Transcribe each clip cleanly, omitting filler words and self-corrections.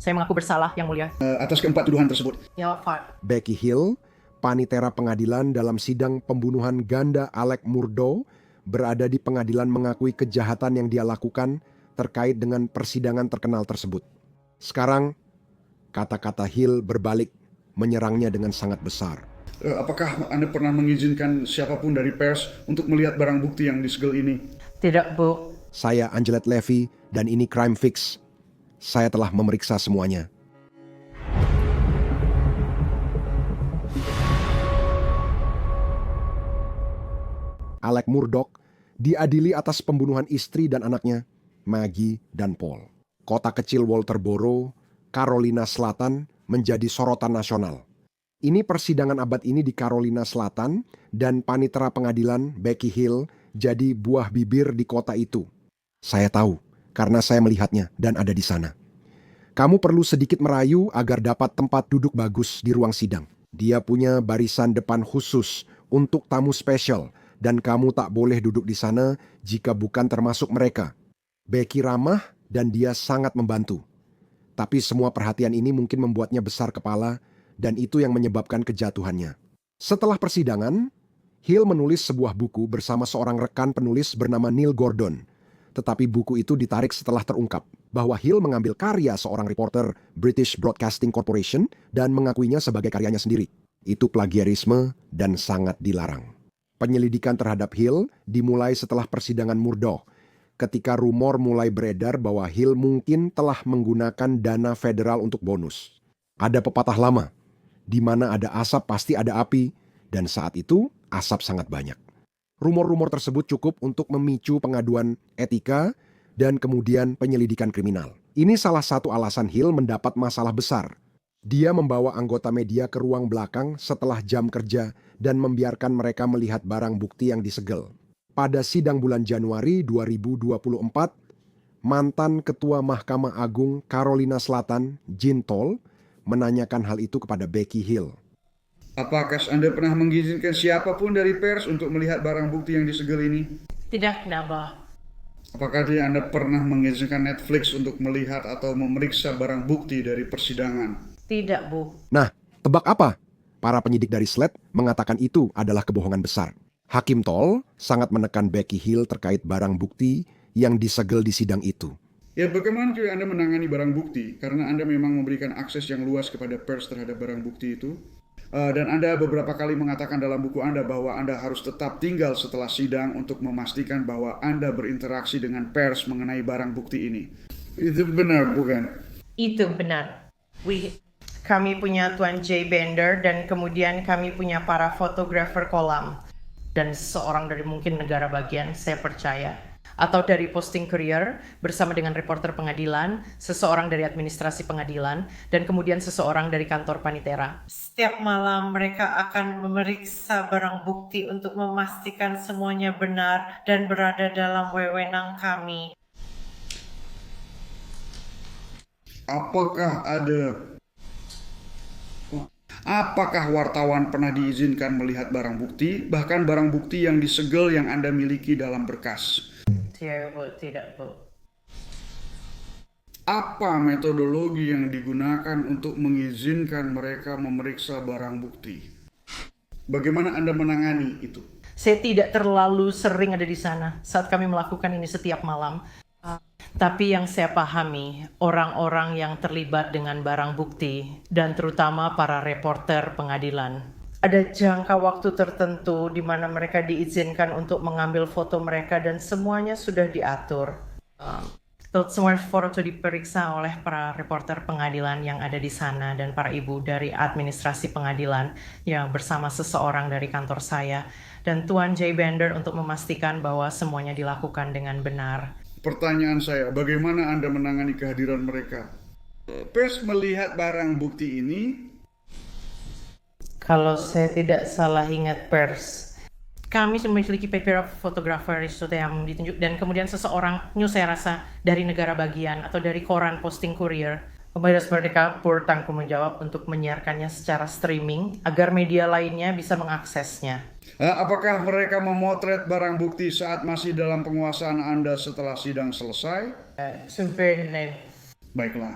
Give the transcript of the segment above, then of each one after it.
Saya mengaku bersalah, Yang Mulia. Atas keempat tuduhan tersebut. Ya, Pak. Becky Hill, panitera pengadilan dalam sidang pembunuhan ganda Alec Murdaugh, berada di pengadilan mengakui kejahatan yang dia lakukan terkait dengan persidangan terkenal tersebut. Sekarang, kata-kata Hill berbalik menyerangnya dengan sangat besar. Apakah Anda pernah mengizinkan siapapun dari pers untuk melihat barang bukti yang disegel ini? Tidak, Bu. Saya Angelet Levy dan ini Crime Fix. Saya telah memeriksa semuanya. Alec Murdaugh diadili atas pembunuhan istri dan anaknya, Maggie dan Paul. Kota kecil Walterboro, Carolina Selatan menjadi sorotan nasional. Ini persidangan abad ini di Carolina Selatan dan panitera pengadilan Becky Hill jadi buah bibir di kota itu. Saya tahu karena saya melihatnya dan ada di sana. Kamu perlu sedikit merayu agar dapat tempat duduk bagus di ruang sidang. Dia punya barisan depan khusus untuk tamu spesial dan kamu tak boleh duduk di sana jika bukan termasuk mereka. Becky ramah dan dia sangat membantu. Tapi semua perhatian ini mungkin membuatnya besar kepala dan itu yang menyebabkan kejatuhannya. Setelah persidangan, Hill menulis sebuah buku bersama seorang rekan penulis bernama Neil Gordon. Tetapi buku itu ditarik setelah terungkap bahwa Hill mengambil karya seorang reporter British Broadcasting Corporation dan mengakuinya sebagai karyanya sendiri. Itu plagiarisme dan sangat dilarang. Penyelidikan terhadap Hill dimulai setelah persidangan Murdaugh, ketika rumor mulai beredar bahwa Hill mungkin telah menggunakan dana federal untuk bonus. Ada pepatah lama, di mana ada asap pasti ada api, dan saat itu asap sangat banyak. Rumor-rumor tersebut cukup untuk memicu pengaduan etika dan kemudian penyelidikan kriminal. Ini salah satu alasan Hill mendapat masalah besar. Dia membawa anggota media ke ruang belakang setelah jam kerja dan membiarkan mereka melihat barang bukti yang disegel. Pada sidang bulan Januari 2024, mantan Ketua Mahkamah Agung Carolina Selatan, Jean Toll, menanyakan hal itu kepada Becky Hill. Apakah Anda pernah mengizinkan siapapun dari pers untuk melihat barang bukti yang disegel ini? Tidak, kenapa? Apakah Anda pernah mengizinkan Netflix untuk melihat atau memeriksa barang bukti dari persidangan? Tidak, Bu. Nah, tebak apa? Para penyidik dari SLED mengatakan itu adalah kebohongan besar. Hakim Toll sangat menekan Becky Hill terkait barang bukti yang disegel di sidang itu. Ya, bagaimana juga Anda menangani barang bukti? Karena Anda memang memberikan akses yang luas kepada pers terhadap barang bukti itu. Dan Anda beberapa kali mengatakan dalam buku Anda bahwa Anda harus tetap tinggal setelah sidang untuk memastikan bahwa Anda berinteraksi dengan pers mengenai barang bukti ini. Itu benar, bukan? Itu benar. Kami punya Tuan J. Bender dan kemudian kami punya para fotografer kolam. Dan seorang dari mungkin negara bagian, saya percaya. Atau dari Posting Courier bersama dengan reporter pengadilan, seseorang dari administrasi pengadilan, dan kemudian seseorang dari kantor panitera. Setiap malam mereka akan memeriksa barang bukti untuk memastikan semuanya benar dan berada dalam wewenang kami. Apakah wartawan pernah diizinkan melihat barang bukti, bahkan barang bukti yang disegel yang Anda miliki dalam berkas? Tidak, Bu. Apa metodologi yang digunakan untuk mengizinkan mereka memeriksa barang bukti? Bagaimana Anda menangani itu? Saya tidak terlalu sering ada di sana saat kami melakukan ini setiap malam. Tapi yang saya pahami, orang-orang yang terlibat dengan barang bukti dan terutama para reporter pengadilan. Ada jangka waktu tertentu di mana mereka diizinkan untuk mengambil foto mereka dan semuanya sudah diatur. Semua foto diperiksa oleh para reporter pengadilan yang ada di sana dan para ibu dari administrasi pengadilan yang bersama seseorang dari kantor saya dan Tuan J. Bender untuk memastikan bahwa semuanya dilakukan dengan benar. Pertanyaan saya, bagaimana Anda menangani kehadiran mereka? Pers melihat barang bukti ini. Kalau saya tidak salah ingat pers, kami memiliki paper fotografer yang ditunjuk dan kemudian seseorang saya rasa dari negara bagian atau dari koran Posting Courier. Kemudian mereka bertanggung jawab untuk menyiarkannya secara streaming agar media lainnya bisa mengaksesnya. Apakah mereka memotret barang bukti saat masih dalam penguasaan Anda setelah sidang selesai? Baiklah.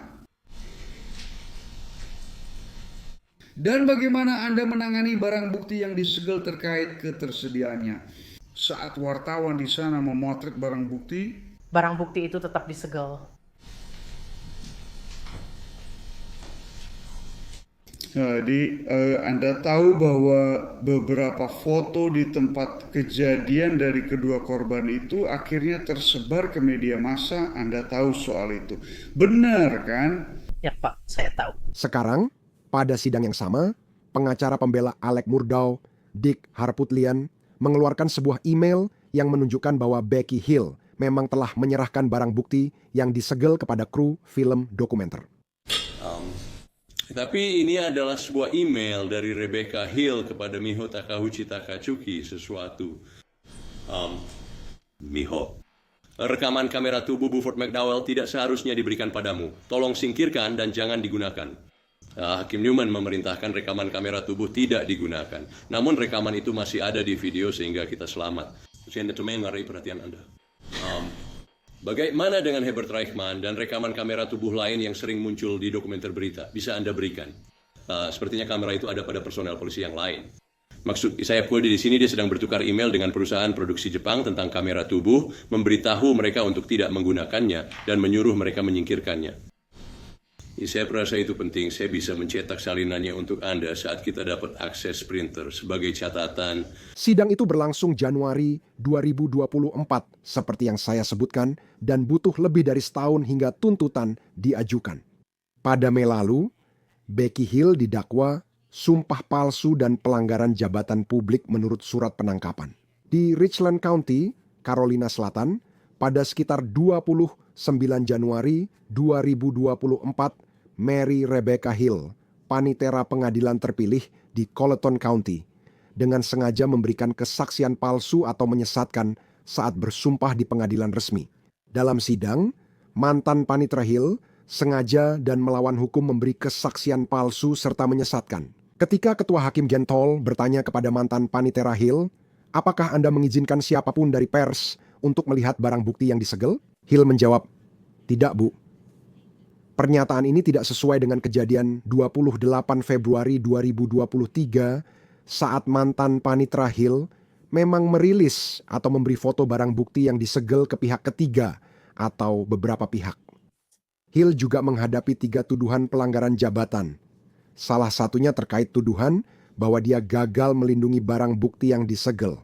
Dan bagaimana Anda menangani barang bukti yang disegel terkait ketersediaannya? Saat wartawan di sana memotret barang bukti itu tetap disegel. Jadi Anda tahu bahwa beberapa foto di tempat kejadian dari kedua korban itu akhirnya tersebar ke media massa. Anda tahu soal itu. Benar kan? Ya Pak, saya tahu. Sekarang, pada sidang yang sama, pengacara pembela Alec Murdaugh, Dick Harpootlian, mengeluarkan sebuah email yang menunjukkan bahwa Becky Hill memang telah menyerahkan barang bukti yang disegel kepada kru film dokumenter. Tapi ini adalah sebuah email dari Rebecca Hill kepada Miho Takauchi Takatsuki sesuatu. Miho, rekaman kamera tubuh Buford McDowell tidak seharusnya diberikan padamu. Tolong singkirkan dan jangan digunakan. Hakim Newman memerintahkan rekaman kamera tubuh tidak digunakan. Namun rekaman itu masih ada di video sehingga kita selamat. Saya mengarai perhatian Anda. Bagaimana dengan Herbert Reichman dan rekaman kamera tubuh lain yang sering muncul di dokumenter berita? Bisa Anda berikan? Sepertinya kamera itu ada pada personel polisi yang lain. Maksud saya di sini dia sedang bertukar email dengan perusahaan produksi Jepang tentang kamera tubuh, memberitahu mereka untuk tidak menggunakannya dan menyuruh mereka menyingkirkannya. Saya merasa itu penting. Saya bisa mencetak salinannya untuk Anda saat kita dapat akses printer sebagai catatan. Sidang itu berlangsung Januari 2024, seperti yang saya sebutkan, dan butuh lebih dari setahun hingga tuntutan diajukan. Pada Mei lalu, Becky Hill didakwa sumpah palsu dan pelanggaran jabatan publik menurut surat penangkapan. Di Richland County, Carolina Selatan, pada sekitar 29 Januari 2024, Mary Rebecca Hill, panitera pengadilan terpilih di Colleton County, dengan sengaja memberikan kesaksian palsu atau menyesatkan saat bersumpah di pengadilan resmi. Dalam sidang, mantan panitera Hill sengaja dan melawan hukum memberi kesaksian palsu serta menyesatkan. Ketika Ketua Hakim Gentol bertanya kepada mantan panitera Hill, apakah Anda mengizinkan siapapun dari pers untuk melihat barang bukti yang disegel? Hill menjawab, tidak Bu. Pernyataan ini tidak sesuai dengan kejadian 28 Februari 2023 saat mantan panitera Hill memang merilis atau memberi foto barang bukti yang disegel ke pihak ketiga atau beberapa pihak. Hill juga menghadapi 3 tuduhan pelanggaran jabatan. Salah satunya terkait tuduhan bahwa dia gagal melindungi barang bukti yang disegel.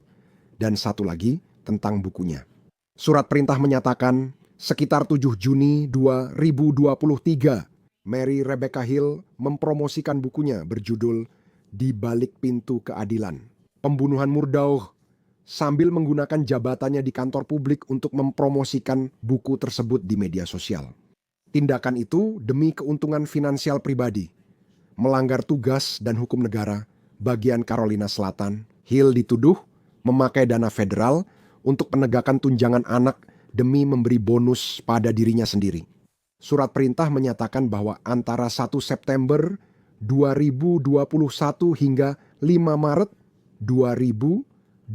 Dan satu lagi tentang bukunya. Surat perintah menyatakan sekitar 7 Juni 2023, Mary Rebecca Hill mempromosikan bukunya berjudul Di Balik Pintu Keadilan, Pembunuhan Murdaugh, sambil menggunakan jabatannya di kantor publik untuk mempromosikan buku tersebut di media sosial. Tindakan itu demi keuntungan finansial pribadi, melanggar tugas dan hukum negara bagian Carolina Selatan. Hill dituduh memakai dana federal untuk penegakan tunjangan anak demi memberi bonus pada dirinya sendiri. Surat perintah menyatakan bahwa antara 1 September 2021 hingga 5 Maret 2024,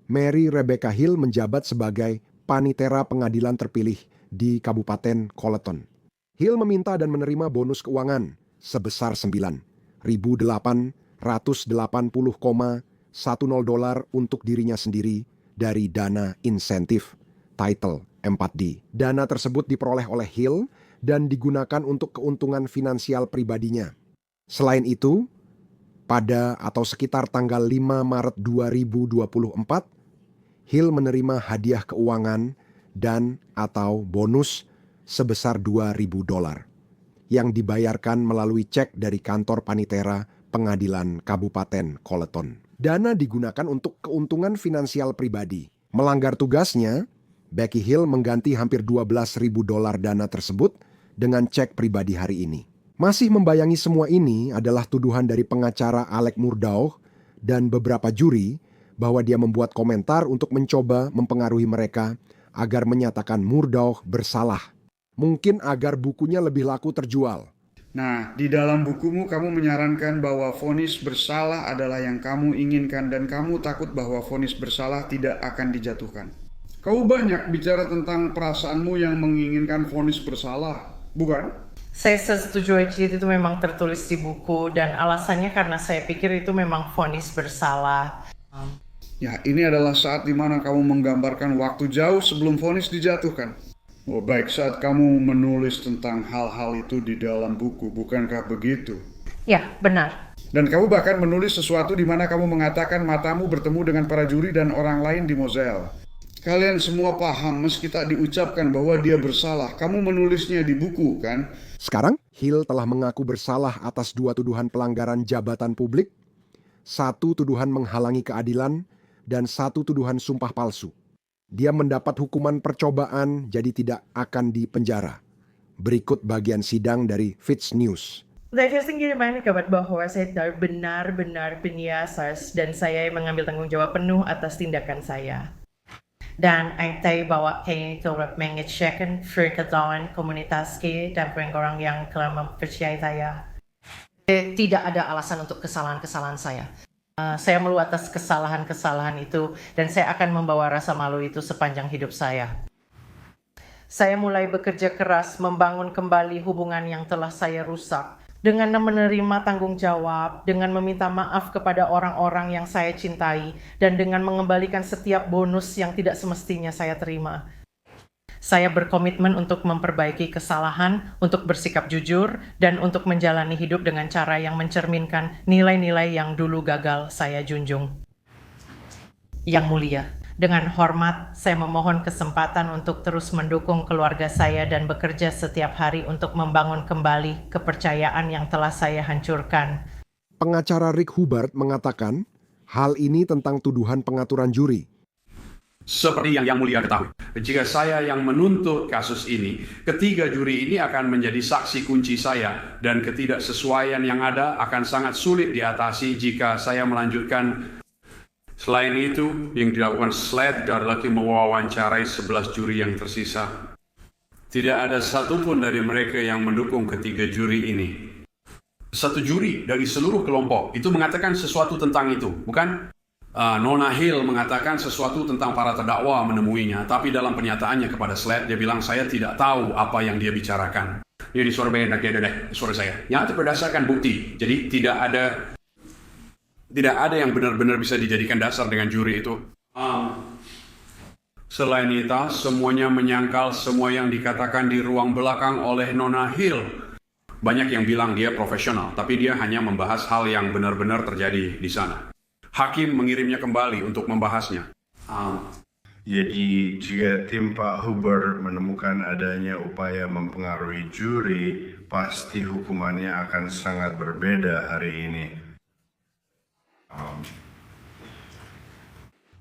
Mary Rebecca Hill menjabat sebagai panitera pengadilan terpilih di Kabupaten Colleton. Hill meminta dan menerima bonus keuangan sebesar $9.880,10 untuk dirinya sendiri dari dana insentif Title 4D. Dana tersebut diperoleh oleh Hill dan digunakan untuk keuntungan finansial pribadinya. Selain itu, pada atau sekitar tanggal 5 Maret 2024, Hill menerima hadiah keuangan dan atau bonus sebesar $2.000 yang dibayarkan melalui cek dari kantor panitera pengadilan Kabupaten Colleton. Dana digunakan untuk keuntungan finansial pribadi. Melanggar tugasnya, Becky Hill mengganti hampir $12.000 dana tersebut dengan cek pribadi hari ini. Masih membayangi semua ini adalah tuduhan dari pengacara Alec Murdaugh dan beberapa juri bahwa dia membuat komentar untuk mencoba mempengaruhi mereka agar menyatakan Murdaugh bersalah. Mungkin agar bukunya lebih laku terjual. Nah, di dalam bukumu kamu menyarankan bahwa vonis bersalah adalah yang kamu inginkan dan kamu takut bahwa vonis bersalah tidak akan dijatuhkan. Kamu banyak bicara tentang perasaanmu yang menginginkan vonis bersalah, bukan? Saya setuju aja itu memang tertulis di buku dan alasannya karena saya pikir itu memang vonis bersalah. Ya, ini adalah saat di mana kamu menggambarkan waktu jauh sebelum vonis dijatuhkan. Oh, baik, saat kamu menulis tentang hal-hal itu di dalam buku, bukankah begitu? Ya, benar. Dan kamu bahkan menulis sesuatu di mana kamu mengatakan matamu bertemu dengan para juri dan orang lain di Moselle. Kalian semua paham meski tak diucapkan bahwa dia bersalah. Kamu menulisnya di buku, kan? Sekarang, Hill telah mengaku bersalah atas 2 tuduhan pelanggaran jabatan publik, 1 tuduhan menghalangi keadilan, dan 1 tuduhan sumpah palsu. Dia mendapat hukuman percobaan jadi tidak akan dipenjara. Berikut bagian sidang dari Fitz News. Saya sendiri kabar bahwa saya benar-benar penyiasat dan saya mengambil tanggung jawab penuh atas tindakan saya. Dan saya tahu bahwa kayak itu mengecekan perkataan komunitas dan orang yang telah mempercayai saya. Tidak ada alasan untuk kesalahan-kesalahan saya. Saya malu atas kesalahan-kesalahan itu dan saya akan membawa rasa malu itu sepanjang hidup saya. Saya mulai bekerja keras membangun kembali hubungan yang telah saya rusak dengan menerima tanggung jawab, dengan meminta maaf kepada orang-orang yang saya cintai, dan dengan mengembalikan setiap bonus yang tidak semestinya saya terima. Saya berkomitmen untuk memperbaiki kesalahan, untuk bersikap jujur, dan untuk menjalani hidup dengan cara yang mencerminkan nilai-nilai yang dulu gagal saya junjung. Yang mulia, dengan hormat, saya memohon kesempatan untuk terus mendukung keluarga saya dan bekerja setiap hari untuk membangun kembali kepercayaan yang telah saya hancurkan. Pengacara Rick Hubbard mengatakan, hal ini tentang tuduhan pengaturan juri. Seperti yang mulia ketahui, jika saya yang menuntut kasus ini, ketiga juri ini akan menjadi saksi kunci saya, dan ketidaksesuaian yang ada akan sangat sulit diatasi jika saya melanjutkan. Selain itu, yang dilakukan SLED adalah mewawancarai 11 juri yang tersisa. Tidak ada satupun dari mereka yang mendukung ketiga juri ini. 1 juri dari seluruh kelompok itu mengatakan sesuatu tentang itu, bukan? Nona Hill mengatakan sesuatu tentang para terdakwa menemuinya, tapi dalam pernyataannya kepada SLED, dia bilang, saya tidak tahu apa yang dia bicarakan. Jadi suara suara saya. Yang itu berdasarkan bukti, jadi tidak ada yang benar-benar bisa dijadikan dasar dengan juri itu. Selain itu, semuanya menyangkal semua yang dikatakan di ruang belakang oleh Nona Hill. Banyak yang bilang dia profesional, tapi dia hanya membahas hal yang benar-benar terjadi di sana. Hakim mengirimnya kembali untuk membahasnya. Jadi jika tim Pak Hubbard menemukan adanya upaya mempengaruhi juri, pasti hukumannya akan sangat berbeda hari ini.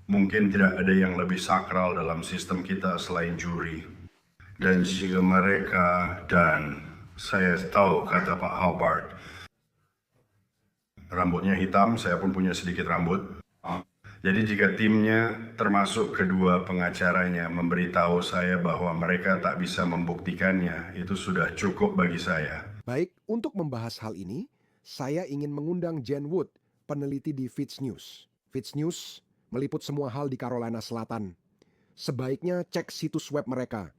Mungkin tidak ada yang lebih sakral dalam sistem kita selain juri. Dan jika mereka, dan saya tahu kata Pak Hubbard, rambutnya hitam, saya pun punya sedikit rambut. Jadi jika timnya, termasuk kedua pengacaranya, memberitahu saya bahwa mereka tak bisa membuktikannya, itu sudah cukup bagi saya. Baik, untuk membahas hal ini, saya ingin mengundang Jen Wood, peneliti di Fitz News. Fitz News meliput semua hal di Carolina Selatan. Sebaiknya cek situs web mereka.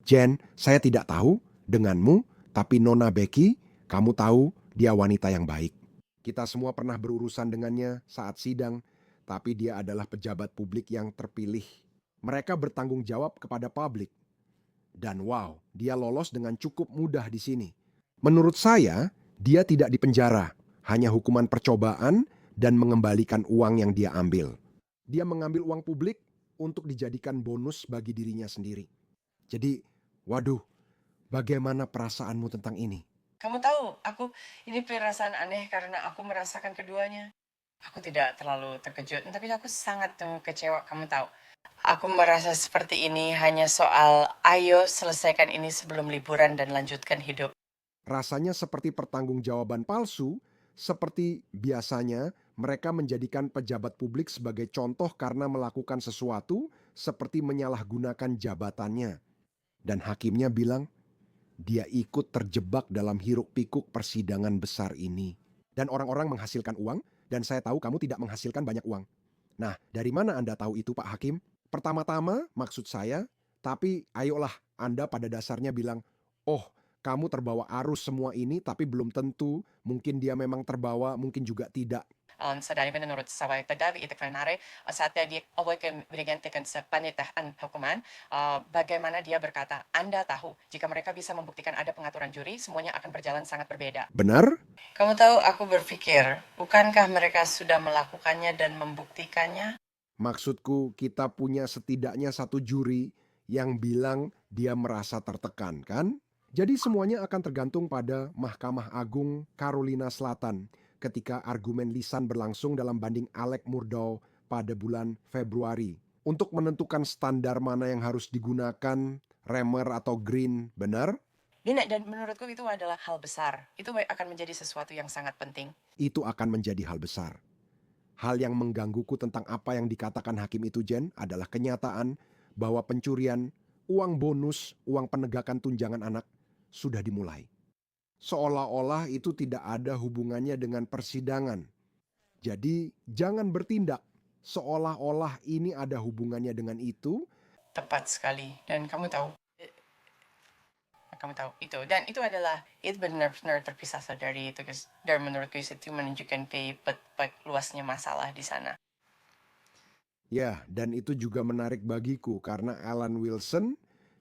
Jen, saya tidak tahu denganmu, tapi Nona Becky, kamu tahu dia wanita yang baik. Kita semua pernah berurusan dengannya saat sidang, tapi dia adalah pejabat publik yang terpilih. Mereka bertanggung jawab kepada publik. Dan wow, dia lolos dengan cukup mudah di sini. Menurut saya, dia tidak dipenjara, hanya hukuman percobaan dan mengembalikan uang yang dia ambil. Dia mengambil uang publik untuk dijadikan bonus bagi dirinya sendiri. Jadi, waduh, bagaimana perasaanmu tentang ini? Kamu tahu, ini perasaan aneh karena aku merasakan keduanya. Aku tidak terlalu terkejut, tapi aku sangat kecewa, kamu tahu. Aku merasa seperti ini hanya soal, ayo selesaikan ini sebelum liburan dan lanjutkan hidup. Rasanya seperti pertanggungjawaban palsu, seperti biasanya mereka menjadikan pejabat publik sebagai contoh karena melakukan sesuatu seperti menyalahgunakan jabatannya. Dan hakimnya bilang, dia ikut terjebak dalam hiruk-pikuk persidangan besar ini. Dan orang-orang menghasilkan uang, dan saya tahu kamu tidak menghasilkan banyak uang. Nah, dari mana Anda tahu itu, Pak Hakim? Pertama-tama, maksud saya, tapi ayolah Anda pada dasarnya bilang, oh, Kamu terbawa arus semua ini, tapi belum tentu. Mungkin dia memang terbawa, mungkin juga tidak. Sa dami menurut sa pagdadavi itaklanare saat dia awal bergantikan sa panitaan hukuman, bagaimana dia berkata, Anda tahu, jika mereka bisa membuktikan ada pengaturan juri, semuanya akan berjalan sangat berbeda. Benar? Kamu tahu, aku berpikir, bukankah mereka sudah melakukannya dan membuktikannya? Maksudku, kita punya setidaknya satu juri yang bilang dia merasa tertekan, kan? Jadi semuanya akan tergantung pada Mahkamah Agung Carolina Selatan ketika argumen lisan berlangsung dalam banding Alec Murdaugh pada bulan Februari. Untuk menentukan standar mana yang harus digunakan, Remer atau Green, benar? Dan menurutku itu adalah hal besar. Itu akan menjadi sesuatu yang sangat penting. Itu akan menjadi hal besar. Hal yang menggangguku tentang apa yang dikatakan hakim itu, Jen, adalah kenyataan bahwa pencurian, uang bonus, uang penegakan tunjangan anak sudah dimulai. Seolah-olah itu tidak ada hubungannya dengan persidangan. Jadi jangan bertindak seolah-olah ini ada hubungannya dengan itu. Tepat sekali. Dan kamu tahu itu. Dan itu benar-benar terpisah dari itu. Dan menurutku itu menunjukkan luasnya masalah di sana. Ya, dan itu juga menarik bagiku karena Alan Wilson,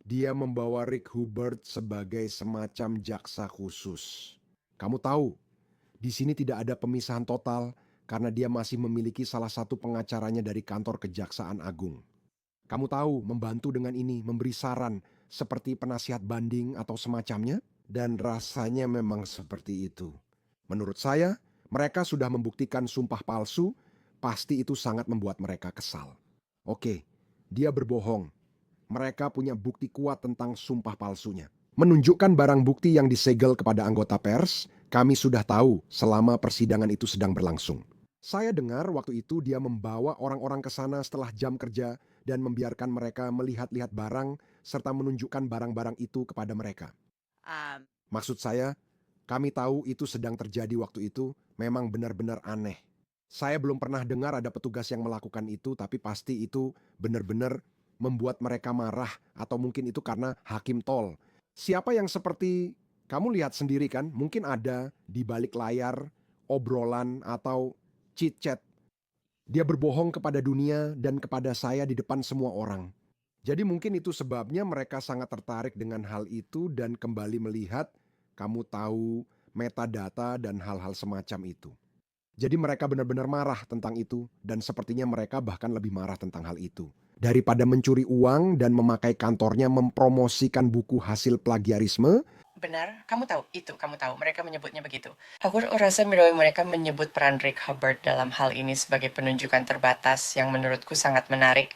dia membawa Rick Hubert sebagai semacam jaksa khusus. Kamu tahu, di sini tidak ada pemisahan total karena dia masih memiliki salah satu pengacaranya dari kantor Kejaksaan Agung. Kamu tahu, membantu dengan ini, memberi saran seperti penasihat banding atau semacamnya, dan rasanya memang seperti itu. Menurut saya, mereka sudah membuktikan sumpah palsu, pasti itu sangat membuat mereka kesal. Oke, dia berbohong. Mereka punya bukti kuat tentang sumpah palsunya. Menunjukkan barang bukti yang disegel kepada anggota pers, kami sudah tahu selama persidangan itu sedang berlangsung. Saya dengar waktu itu dia membawa orang-orang ke sana setelah jam kerja dan membiarkan mereka melihat-lihat barang serta menunjukkan barang-barang itu kepada mereka. Maksud saya, kami tahu itu sedang terjadi waktu itu, memang benar-benar aneh. Saya belum pernah dengar ada petugas yang melakukan itu, tapi pasti itu benar-benar membuat mereka marah, atau mungkin itu karena hakim tol. Siapa yang seperti kamu lihat sendiri kan, mungkin ada di balik layar obrolan atau chit-chat. Dia berbohong kepada dunia dan kepada saya di depan semua orang. Jadi mungkin itu sebabnya mereka sangat tertarik dengan hal itu dan kembali melihat, kamu tahu, metadata dan hal-hal semacam itu. Jadi mereka benar-benar marah tentang itu dan sepertinya mereka bahkan lebih marah tentang hal itu. Daripada mencuri uang dan memakai kantornya mempromosikan buku hasil plagiarisme. Benar, kamu tahu, mereka menyebutnya begitu. Aku rasa mereka menyebut peran Rick Hubbard dalam hal ini sebagai penunjukan terbatas yang menurutku sangat menarik.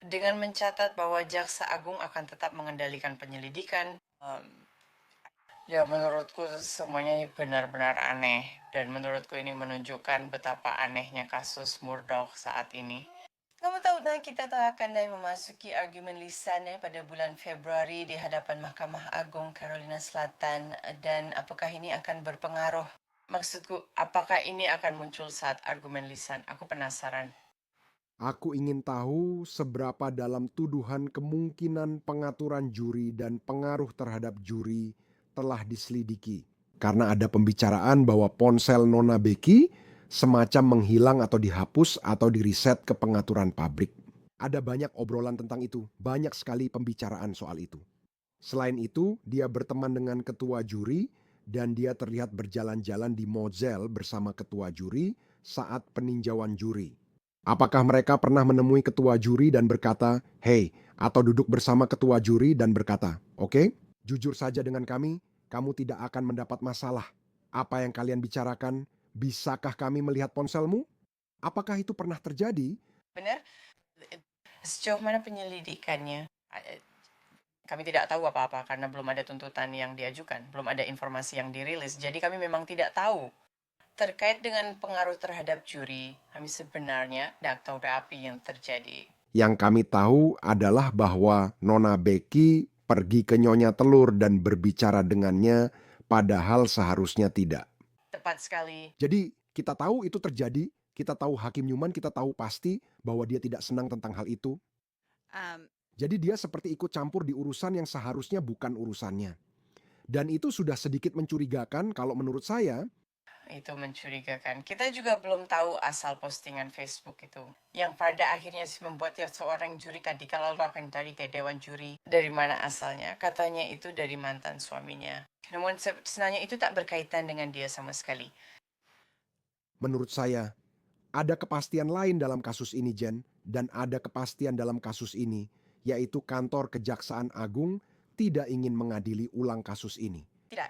Dengan mencatat bahwa Jaksa Agung akan tetap mengendalikan penyelidikan, ya menurutku semuanya benar-benar aneh. Dan menurutku ini menunjukkan betapa anehnya kasus Murdaugh saat ini. Kamu tahu, kita akan memasuki argumen lisannya pada bulan Februari di hadapan Mahkamah Agung Carolina Selatan. Dan apakah ini akan berpengaruh? Maksudku, apakah ini akan muncul saat argumen lisan? Aku penasaran. Aku ingin tahu seberapa dalam tuduhan kemungkinan pengaturan juri dan pengaruh terhadap juri telah diselidiki. Karena ada pembicaraan bahwa ponsel Nona Becky semacam menghilang atau dihapus atau diriset ke pengaturan pabrik. Ada banyak obrolan tentang itu, banyak sekali pembicaraan soal itu. Selain itu, dia berteman dengan ketua juri dan dia terlihat berjalan-jalan di Moselle bersama ketua juri saat peninjauan juri. Apakah mereka pernah menemui ketua juri dan berkata, "Hey," atau duduk bersama ketua juri dan berkata, "Oke, jujur saja dengan kami, kamu tidak akan mendapat masalah. Apa yang kalian bicarakan, bisakah kami melihat ponselmu?" Apakah itu pernah terjadi? Benar? Sejauh mana penyelidikannya? Kami tidak tahu apa-apa karena belum ada tuntutan yang diajukan, belum ada informasi yang dirilis. Jadi kami memang tidak tahu. Terkait dengan pengaruh terhadap juri, kami sebenarnya tidak tahu apa yang terjadi. Yang kami tahu adalah bahwa Nona Becky pergi ke Nyonya Telur dan berbicara dengannya, padahal seharusnya tidak. Tepat sekali. Jadi kita tahu itu terjadi, kita tahu Hakim Newman, kita tahu pasti bahwa dia tidak senang tentang hal itu. Jadi dia seperti ikut campur di urusan yang seharusnya bukan urusannya. Dan itu sudah sedikit mencurigakan kalau menurut saya. Itu mencurigakan. Kita juga belum tahu asal postingan Facebook itu. Yang pada akhirnya sih membuat ya seorang juri tadi kalau akan dari ke dewan juri. Dari mana asalnya? Katanya itu dari mantan suaminya. Namun sebenarnya itu tak berkaitan dengan dia sama sekali. Menurut saya, ada kepastian lain dalam kasus ini, Jen, dan ada kepastian dalam kasus ini, yaitu kantor Kejaksaan Agung tidak ingin mengadili ulang kasus ini. Tidak.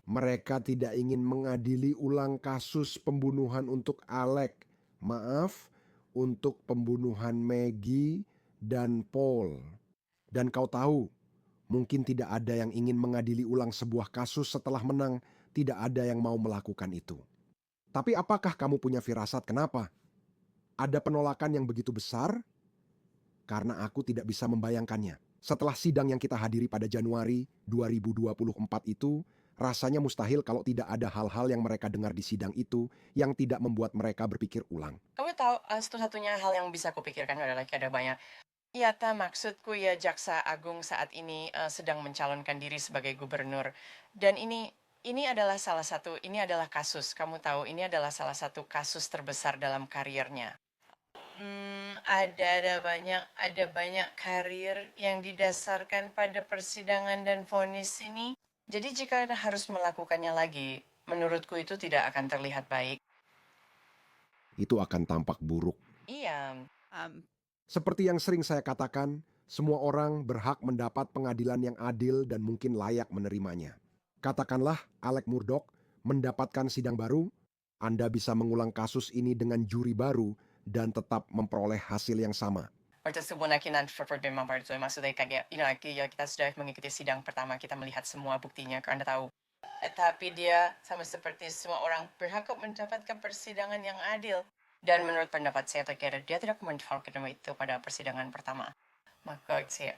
Mereka tidak ingin mengadili ulang kasus pembunuhan untuk Alec. Maaf, untuk pembunuhan Maggie dan Paul. Dan kau tahu, mungkin tidak ada yang ingin mengadili ulang sebuah kasus setelah menang. Tidak ada yang mau melakukan itu. Tapi apakah kamu punya firasat kenapa? Ada penolakan yang begitu besar? Karena aku tidak bisa membayangkannya. Setelah sidang yang kita hadiri pada Januari 2024 itu, rasanya mustahil kalau tidak ada hal-hal yang mereka dengar di sidang itu yang tidak membuat mereka berpikir ulang. Kamu tahu, satu-satunya hal yang bisa kupikirkan adalah ada banyak. Ya, maksudku ya Jaksa Agung saat ini sedang mencalonkan diri sebagai gubernur. Dan ini adalah ini adalah kasus. Kamu tahu, ini adalah salah satu kasus terbesar dalam karirnya. Ada banyak karir yang didasarkan pada persidangan dan vonis ini. Jadi jika harus melakukannya lagi, menurutku itu tidak akan terlihat baik. Itu akan tampak buruk. Iya. Seperti yang sering saya katakan, semua orang berhak mendapat pengadilan yang adil dan mungkin layak menerimanya. Katakanlah Alec Murdoch mendapatkan sidang baru, Anda bisa mengulang kasus ini dengan juri baru dan tetap memperoleh hasil yang sama. Maksudnya kayak, kita sudah mengikuti sidang pertama, kita melihat semua buktinya, Anda tahu. Tapi dia sama seperti semua orang berhak mendapatkan persidangan yang adil. Dan menurut pendapat saya, dia tidak mendapatkan itu pada persidangan pertama. Maka saya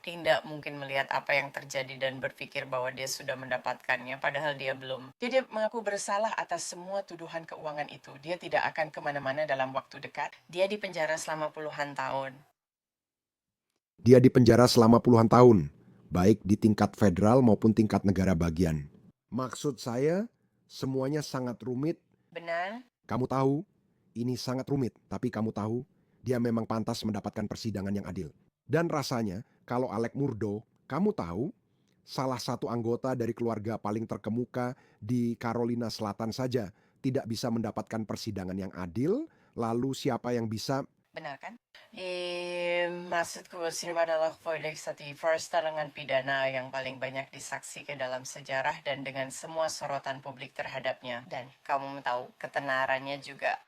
tidak mungkin melihat apa yang terjadi dan berpikir bahwa dia sudah mendapatkannya, padahal dia belum. Dia mengaku bersalah atas semua tuduhan keuangan itu. Dia tidak akan kemana-mana dalam waktu dekat. Dia dipenjara selama puluhan tahun. Dia dipenjara selama puluhan tahun, baik di tingkat federal maupun tingkat negara bagian. Maksud saya, semuanya sangat rumit. Benar? Kamu tahu, ini sangat rumit, tapi kamu tahu, dia memang pantas mendapatkan persidangan yang adil. Dan rasanya, kalau Alec Murdoch, kamu tahu, salah satu anggota dari keluarga paling terkemuka di Carolina Selatan saja tidak bisa mendapatkan persidangan yang adil, lalu siapa yang bisa? Benar kan? Maksudku Sirma adalah satu persidangan pidana yang paling banyak disaksikan dalam sejarah dan dengan semua sorotan publik terhadapnya. Dan kamu tahu ketenarannya juga.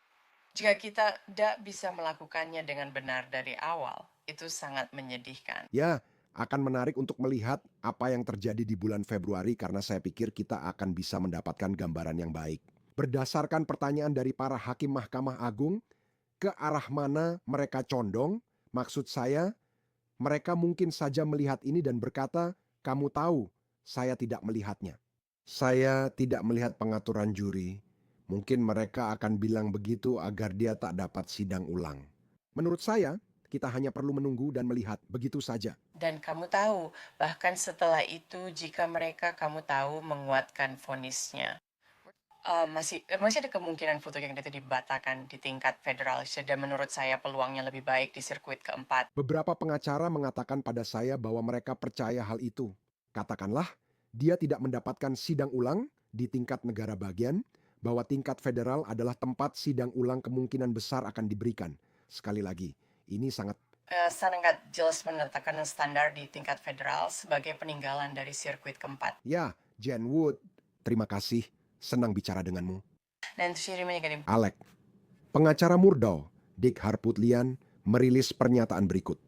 Jika kita tidak bisa melakukannya dengan benar dari awal, itu sangat menyedihkan. Ya, akan menarik untuk melihat apa yang terjadi di bulan Februari karena saya pikir kita akan bisa mendapatkan gambaran yang baik. Berdasarkan pertanyaan dari para hakim Mahkamah Agung, ke arah mana mereka condong, maksud saya, mereka mungkin saja melihat ini dan berkata, kamu tahu, saya tidak melihatnya. Saya tidak melihat pengaturan juri. Mungkin mereka akan bilang begitu agar dia tak dapat sidang ulang. Menurut saya, kita hanya perlu menunggu dan melihat, begitu saja. Dan kamu tahu, bahkan setelah itu jika mereka kamu tahu menguatkan vonisnya, masih ada kemungkinan foto yang itu dibatalkan di tingkat federal. Dan menurut saya peluangnya lebih baik di sirkuit keempat. Beberapa pengacara mengatakan pada saya bahwa mereka percaya hal itu. Katakanlah, dia tidak mendapatkan sidang ulang di tingkat negara bagian, bahwa tingkat federal adalah tempat sidang ulang kemungkinan besar akan diberikan. Sekali lagi, ini sangat jelas menetapkan standar di tingkat federal sebagai peninggalan dari sirkuit keempat. Ya, Jen Wood, terima kasih. Senang bicara denganmu. Dan Shiri Alec, pengacara Murdoch, Dick Harputlian, merilis pernyataan berikut.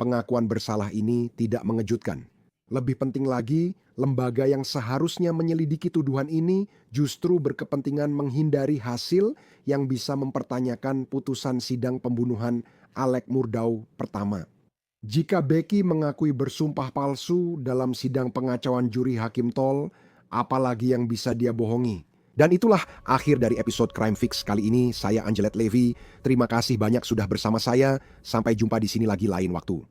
Pengakuan bersalah ini tidak mengejutkan. Lebih penting lagi, lembaga yang seharusnya menyelidiki tuduhan ini justru berkepentingan menghindari hasil yang bisa mempertanyakan putusan sidang pembunuhan Alec Murdoch pertama. Jika Becky mengakui bersumpah palsu dalam sidang pengacauan juri Hakim Toll, apalagi yang bisa dia bohongi? Dan itulah akhir dari episode Crime Fix kali ini. Saya Angelet Levy. Terima kasih banyak sudah bersama saya. Sampai jumpa di sini lagi lain waktu.